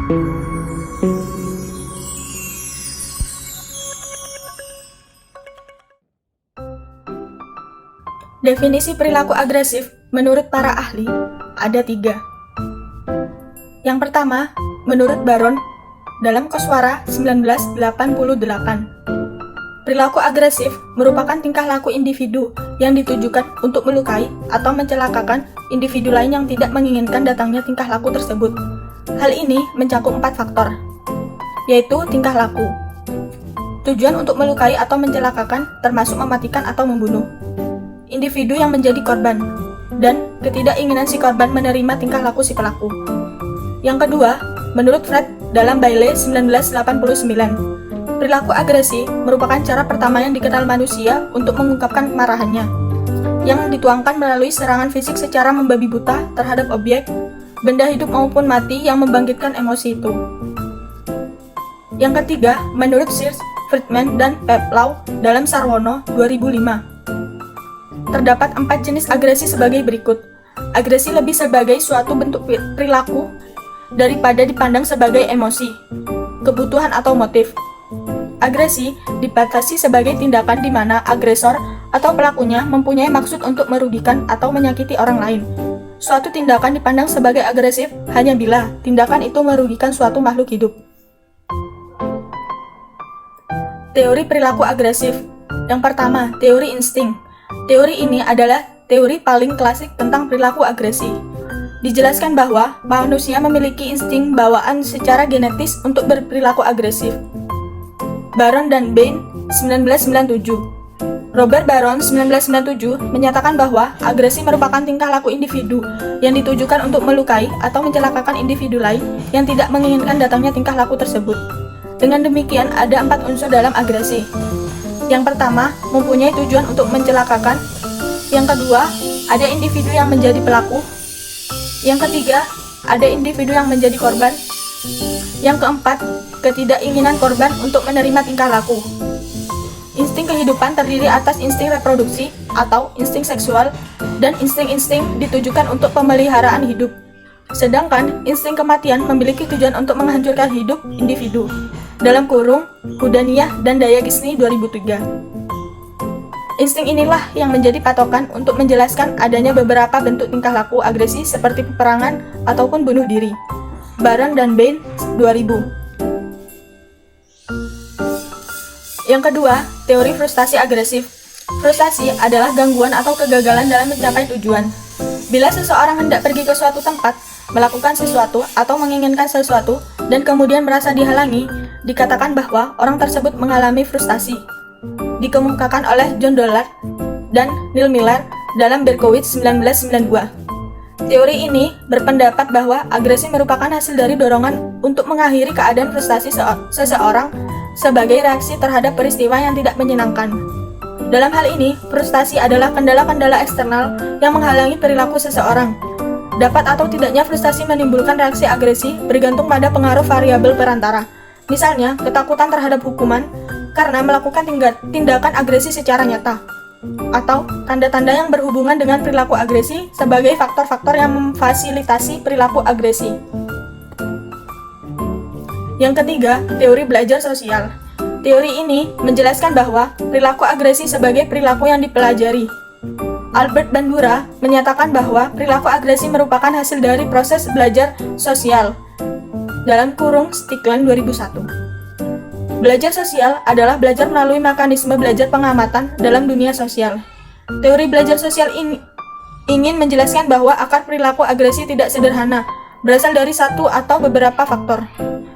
Definisi perilaku agresif menurut para ahli ada 3. Yang pertama, menurut Baron dalam Koswara 1988, perilaku agresif merupakan tingkah laku individu yang ditujukan untuk melukai atau mencelakakan individu lain yang tidak menginginkan datangnya tingkah laku tersebut. Hal ini mencakup 4 faktor, yaitu tingkah laku, tujuan untuk melukai atau mencelakakan termasuk mematikan atau membunuh, individu yang menjadi korban, dan ketidakinginan si korban menerima tingkah laku si pelaku. Yang kedua, menurut Freud dalam Bailey 1989, perilaku agresi merupakan cara pertama yang dikenal manusia untuk mengungkapkan kemarahannya, yang dituangkan melalui serangan fisik secara membabi buta terhadap objek, benda hidup maupun mati yang membangkitkan emosi itu. Yang ketiga, menurut Sears, Friedman, dan Peplau dalam Sarwono 2005, terdapat 4 jenis agresi sebagai berikut. Agresi lebih sebagai suatu bentuk perilaku daripada dipandang sebagai emosi, kebutuhan atau motif. Agresi dibatasi sebagai tindakan di mana agresor atau pelakunya mempunyai maksud untuk merugikan atau menyakiti orang lain. Suatu tindakan dipandang sebagai agresif hanya bila tindakan itu merugikan suatu makhluk hidup. Teori perilaku agresif. Yang pertama, teori insting. Teori ini adalah teori paling klasik tentang perilaku agresi. Dijelaskan bahwa manusia memiliki insting bawaan secara genetis untuk berperilaku agresif. Baron dan Bain 1997. Robert Baron 1997 menyatakan bahwa agresi merupakan tingkah laku individu yang ditujukan untuk melukai atau mencelakakan individu lain yang tidak menginginkan datangnya tingkah laku tersebut. Dengan demikian, ada 4 unsur dalam agresi. Yang pertama, mempunyai tujuan untuk mencelakakan. Yang kedua, ada individu yang menjadi pelaku. Yang ketiga, ada individu yang menjadi korban. Yang keempat, ketidakinginan korban untuk menerima tingkah laku. Insting kehidupan terdiri atas insting reproduksi atau insting seksual, dan insting-insting ditujukan untuk pemeliharaan hidup. Sedangkan insting kematian memiliki tujuan untuk menghancurkan hidup individu. Dalam kurung, Hudaniyah dan Dayagisni 2003. Insting inilah yang menjadi patokan untuk menjelaskan adanya beberapa bentuk tingkah laku agresi seperti peperangan ataupun bunuh diri. Baron dan Bain 2000. Yang kedua, teori frustasi agresif. Frustasi adalah gangguan atau kegagalan dalam mencapai tujuan. Bila seseorang hendak pergi ke suatu tempat, melakukan sesuatu atau menginginkan sesuatu, dan kemudian merasa dihalangi, dikatakan bahwa orang tersebut mengalami frustasi. Dikemukakan oleh John Dollard dan Neil Miller dalam Berkowitz 1992. Teori ini berpendapat bahwa agresi merupakan hasil dari dorongan untuk mengakhiri keadaan frustasi seseorang sebagai reaksi terhadap peristiwa yang tidak menyenangkan. Dalam hal ini, frustasi adalah kendala-kendala eksternal yang menghalangi perilaku seseorang. Dapat atau tidaknya frustasi menimbulkan reaksi agresi bergantung pada pengaruh variabel perantara. Misalnya, ketakutan terhadap hukuman karena melakukan tindakan agresi secara nyata, atau tanda-tanda yang berhubungan dengan perilaku agresi sebagai faktor-faktor yang memfasilitasi perilaku agresi. Yang ketiga, teori belajar sosial. Teori ini menjelaskan bahwa perilaku agresi sebagai perilaku yang dipelajari. Albert Bandura menyatakan bahwa perilaku agresi merupakan hasil dari proses belajar sosial. Dalam kurung Stickland 2001. Belajar sosial adalah belajar melalui mekanisme belajar pengamatan dalam dunia sosial. Teori belajar sosial ini ingin menjelaskan bahwa akar perilaku agresi tidak sederhana, berasal dari satu atau beberapa faktor,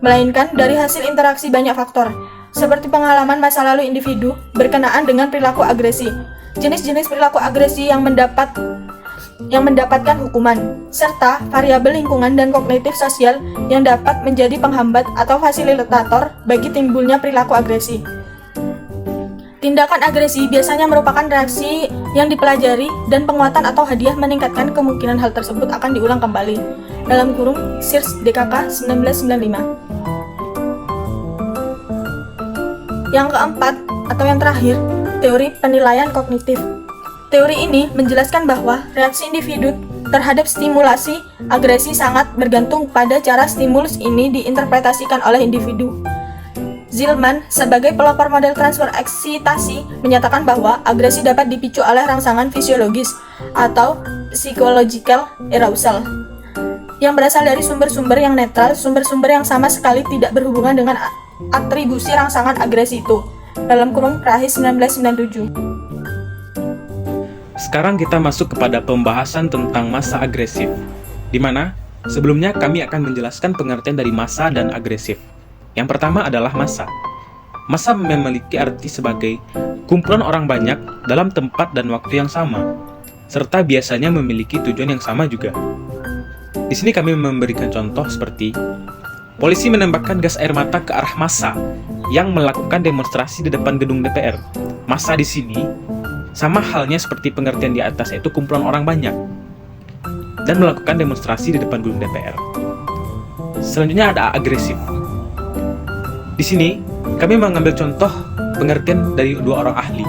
melainkan dari hasil interaksi banyak faktor, seperti pengalaman masa lalu individu berkenaan dengan perilaku agresi, jenis-jenis perilaku agresi yang mendapatkan hukuman, serta variabel lingkungan dan kognitif sosial yang dapat menjadi penghambat atau fasilitator bagi timbulnya perilaku agresi. Tindakan agresi biasanya merupakan reaksi yang dipelajari dan penguatan atau hadiah meningkatkan kemungkinan hal tersebut akan diulang kembali. Dalam kurung Sears DKK 1995. Yang keempat atau yang terakhir, teori penilaian kognitif. Teori ini menjelaskan bahwa reaksi individu terhadap stimulasi agresi sangat bergantung pada cara stimulus ini diinterpretasikan oleh individu. Zielman, sebagai pelopor model transfer eksitasi, menyatakan bahwa agresi dapat dipicu oleh rangsangan fisiologis atau psychological arousal yang berasal dari sumber-sumber yang netral, sumber-sumber yang sama sekali tidak berhubungan dengan atribusi rangsangan agresi itu. Dalam kurung Rahis 1997. Sekarang kita masuk kepada pembahasan tentang massa agresif, di mana sebelumnya kami akan menjelaskan pengertian dari massa dan agresif. Yang pertama adalah massa. Massa memiliki arti sebagai kumpulan orang banyak dalam tempat dan waktu yang sama, serta biasanya memiliki tujuan yang sama juga. Di sini kami memberikan contoh seperti polisi menembakkan gas air mata ke arah massa yang melakukan demonstrasi di depan gedung DPR. Massa di sini sama halnya seperti pengertian di atas, yaitu kumpulan orang banyak dan melakukan demonstrasi di depan gedung DPR. Selanjutnya ada agresif. Di sini kami mengambil contoh pengertian dari dua orang ahli.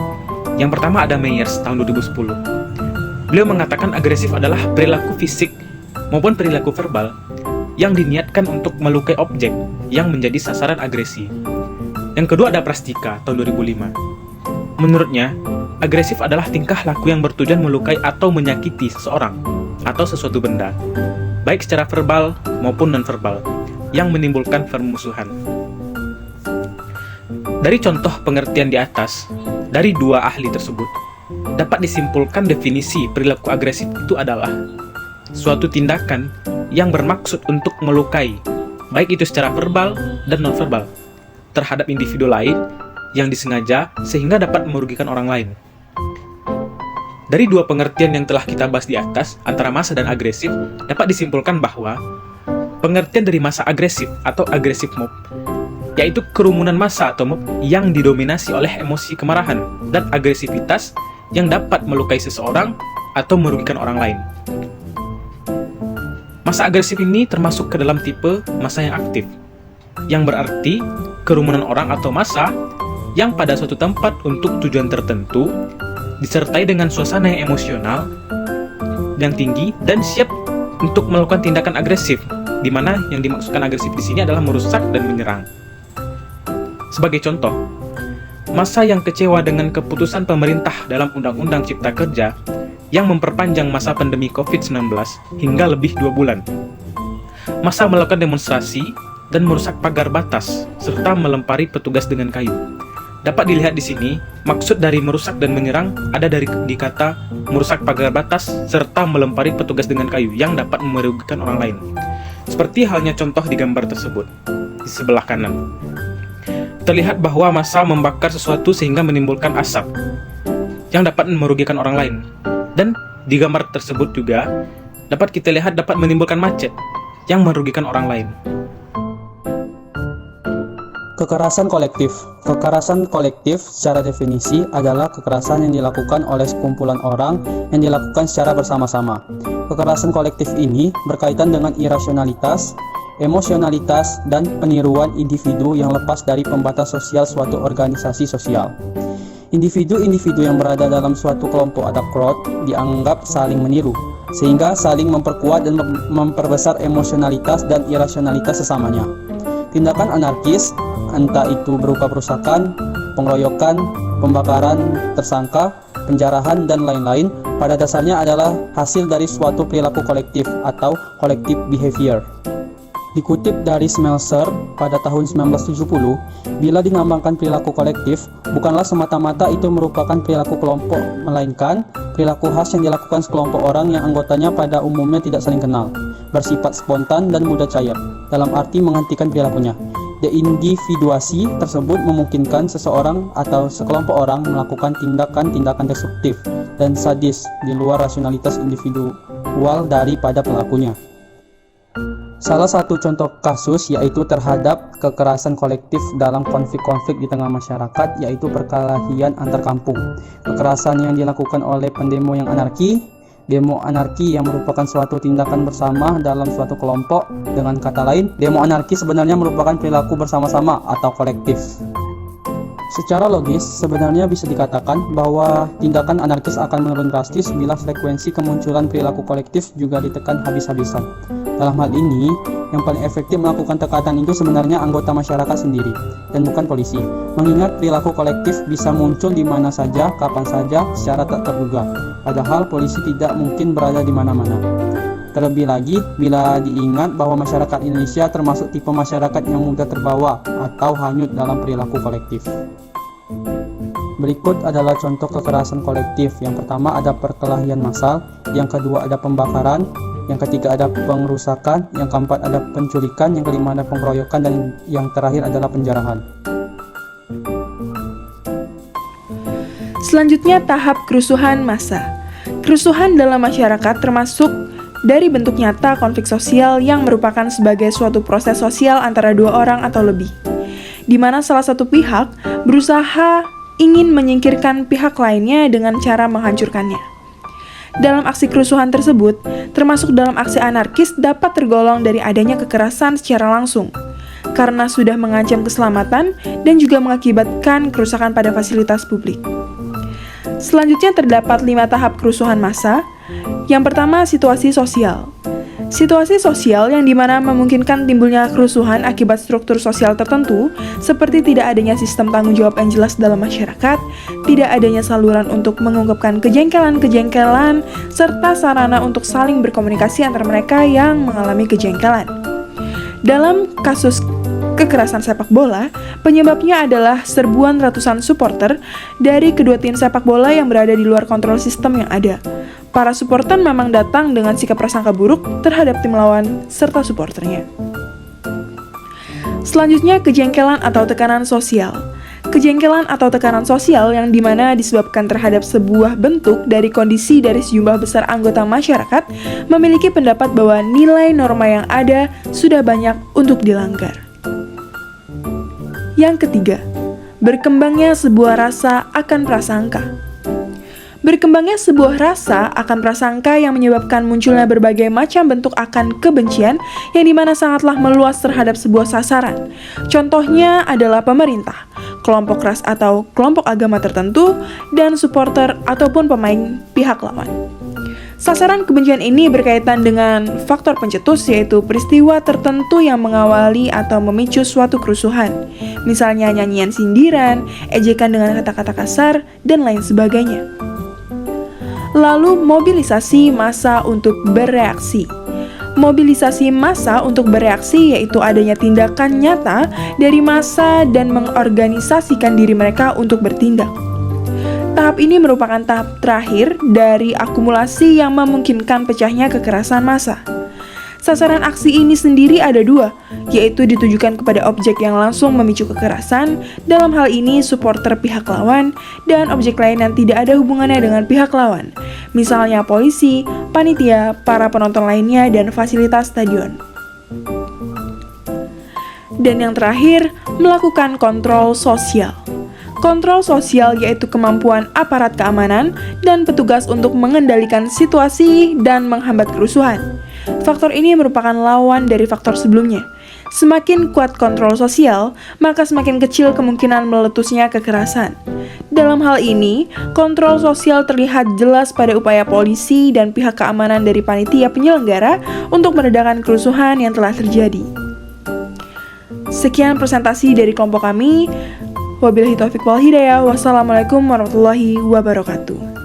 Yang pertama ada Myers tahun 2010. Beliau mengatakan agresif adalah perilaku fisik maupun perilaku verbal yang diniatkan untuk melukai objek yang menjadi sasaran agresi. Yang kedua ada Prastika tahun 2005. Menurutnya, agresif adalah tingkah laku yang bertujuan melukai atau menyakiti seseorang atau sesuatu benda, baik secara verbal maupun non-verbal, yang menimbulkan permusuhan. Dari contoh pengertian di atas, dari dua ahli tersebut, dapat disimpulkan definisi perilaku agresif itu adalah suatu tindakan yang bermaksud untuk melukai, baik itu secara verbal dan non-verbal, terhadap individu lain yang disengaja sehingga dapat merugikan orang lain. Dari dua pengertian yang telah kita bahas di atas, antara massa dan agresif, dapat disimpulkan bahwa pengertian dari massa agresif atau agresif mob yaitu kerumunan massa atau mob yang didominasi oleh emosi kemarahan dan agresivitas yang dapat melukai seseorang atau merugikan orang lain. Massa agresif ini termasuk ke dalam tipe massa yang aktif, yang berarti kerumunan orang atau massa yang pada suatu tempat untuk tujuan tertentu disertai dengan suasana yang emosional yang tinggi dan siap untuk melakukan tindakan agresif, di mana yang dimaksudkan agresif di sini adalah merusak dan menyerang. Sebagai contoh, massa yang kecewa dengan keputusan pemerintah dalam Undang-Undang Cipta Kerja yang memperpanjang masa pandemi COVID-19 hingga lebih 2 bulan. Massa melakukan demonstrasi dan merusak pagar batas serta melempari petugas dengan kayu. Dapat dilihat di sini, maksud dari merusak dan menyerang ada di kata merusak pagar batas serta melempari petugas dengan kayu yang dapat merugikan orang lain. Seperti halnya contoh di gambar tersebut, di sebelah kanan. Terlihat bahwa massa membakar sesuatu sehingga menimbulkan asap yang dapat merugikan orang lain. Dan di gambar tersebut juga dapat kita lihat dapat menimbulkan macet yang merugikan orang lain. Kekerasan kolektif. Kekerasan kolektif secara definisi adalah kekerasan yang dilakukan oleh sekumpulan orang yang dilakukan secara bersama-sama. Kekerasan kolektif ini berkaitan dengan irasionalitas, emosionalitas, dan peniruan individu yang lepas dari pembatas sosial suatu organisasi sosial. Individu-individu yang berada dalam suatu kelompok atau crowd dianggap saling meniru, sehingga saling memperkuat dan memperbesar emosionalitas dan irasionalitas sesamanya. Tindakan anarkis, entah itu berupa perusakan, pengeroyokan, pembakaran tersangka, penjarahan, dan lain-lain, pada dasarnya adalah hasil dari suatu perilaku kolektif atau collective behavior. Dikutip dari Smelser pada tahun 1970, bila dilambangkan perilaku kolektif, bukanlah semata-mata itu merupakan perilaku kelompok, melainkan perilaku khas yang dilakukan sekelompok orang yang anggotanya pada umumnya tidak saling kenal, bersifat spontan dan mudah cair, dalam arti menghentikan perilakunya. Deindividuasi tersebut memungkinkan seseorang atau sekelompok orang melakukan tindakan-tindakan destruktif dan sadis di luar rasionalitas individual daripada pelakunya. Salah satu contoh kasus yaitu terhadap kekerasan kolektif dalam konflik-konflik di tengah masyarakat, yaitu perkelahian antar kampung. Kekerasan yang dilakukan oleh pendemo yang anarki, demo anarki yang merupakan suatu tindakan bersama dalam suatu kelompok. Dengan kata lain, demo anarki sebenarnya merupakan perilaku bersama-sama atau kolektif. Secara logis, sebenarnya bisa dikatakan bahwa tindakan anarkis akan menurun drastis bila frekuensi kemunculan perilaku kolektif juga ditekan habis-habisan. Dalam hal ini, yang paling efektif melakukan tekanan itu sebenarnya anggota masyarakat sendiri, dan bukan polisi. Mengingat perilaku kolektif bisa muncul di mana saja, kapan saja, secara tak terduga. Padahal polisi tidak mungkin berada di mana-mana. Terlebih lagi, bila diingat bahwa masyarakat Indonesia termasuk tipe masyarakat yang mudah terbawa atau hanyut dalam perilaku kolektif. Berikut adalah contoh kekerasan kolektif. Yang pertama ada perkelahian massal, yang kedua ada pembakaran, yang ketiga ada pengrusakan, yang keempat ada penculikan, yang kelima ada pengeroyokan, dan yang terakhir adalah penjarahan. Selanjutnya tahap kerusuhan massa. Kerusuhan dalam masyarakat termasuk dari bentuk nyata konflik sosial yang merupakan sebagai suatu proses sosial antara dua orang atau lebih, di mana salah satu pihak berusaha ingin menyingkirkan pihak lainnya dengan cara menghancurkannya. Dalam aksi kerusuhan tersebut, termasuk dalam aksi anarkis dapat tergolong dari adanya kekerasan secara langsung, karena sudah mengancam keselamatan dan juga mengakibatkan kerusakan pada fasilitas publik. Selanjutnya terdapat 5 tahap kerusuhan massa. Yang pertama, situasi sosial. Situasi sosial yang dimana memungkinkan timbulnya kerusuhan akibat struktur sosial tertentu, seperti tidak adanya sistem tanggung jawab yang jelas dalam masyarakat, tidak adanya saluran untuk mengungkapkan kejengkelan-kejengkelan, serta sarana untuk saling berkomunikasi antara mereka yang mengalami kejengkelan. Dalam kasus kekerasan sepak bola, penyebabnya adalah serbuan ratusan supporter dari kedua tim sepak bola yang berada di luar kontrol sistem yang ada. Para supporter memang datang dengan sikap prasangka buruk terhadap tim lawan serta supporternya. Selanjutnya, kejengkelan atau tekanan sosial. Kejengkelan atau tekanan sosial yang dimana disebabkan terhadap sebuah bentuk dari kondisi dari sejumlah besar anggota masyarakat memiliki pendapat bahwa nilai norma yang ada sudah banyak untuk dilanggar. Yang ketiga, berkembangnya sebuah rasa akan prasangka. Berkembangnya sebuah rasa akan prasangka yang menyebabkan munculnya berbagai macam bentuk akan kebencian yang dimana sangatlah meluas terhadap sebuah sasaran. Contohnya adalah pemerintah, kelompok ras atau kelompok agama tertentu, dan supporter ataupun pemain pihak lawan. Sasaran kebencian ini berkaitan dengan faktor pencetus, yaitu peristiwa tertentu yang mengawali atau memicu suatu kerusuhan, misalnya nyanyian sindiran, ejekan dengan kata-kata kasar, dan lain sebagainya. Lalu, mobilisasi massa untuk bereaksi. Mobilisasi massa untuk bereaksi yaitu adanya tindakan nyata dari massa dan mengorganisasikan diri mereka untuk bertindak. Tahap ini merupakan tahap terakhir dari akumulasi yang memungkinkan pecahnya kekerasan massa. Sasaran aksi ini sendiri ada 2, yaitu ditujukan kepada objek yang langsung memicu kekerasan, dalam hal ini supporter pihak lawan, dan objek lain yang tidak ada hubungannya dengan pihak lawan, misalnya polisi, panitia, para penonton lainnya, dan fasilitas stadion. Dan yang terakhir, melakukan kontrol sosial. Kontrol sosial yaitu kemampuan aparat keamanan dan petugas untuk mengendalikan situasi dan menghambat kerusuhan. Faktor ini merupakan lawan dari faktor sebelumnya. Semakin kuat kontrol sosial, maka semakin kecil kemungkinan meletusnya kekerasan. Dalam hal ini, kontrol sosial terlihat jelas pada upaya polisi dan pihak keamanan dari panitia penyelenggara untuk meredakan kerusuhan yang telah terjadi. Sekian presentasi dari kelompok kami. Wabillahi taufiq wal hidayah. Wassalamualaikum warahmatullahi wabarakatuh.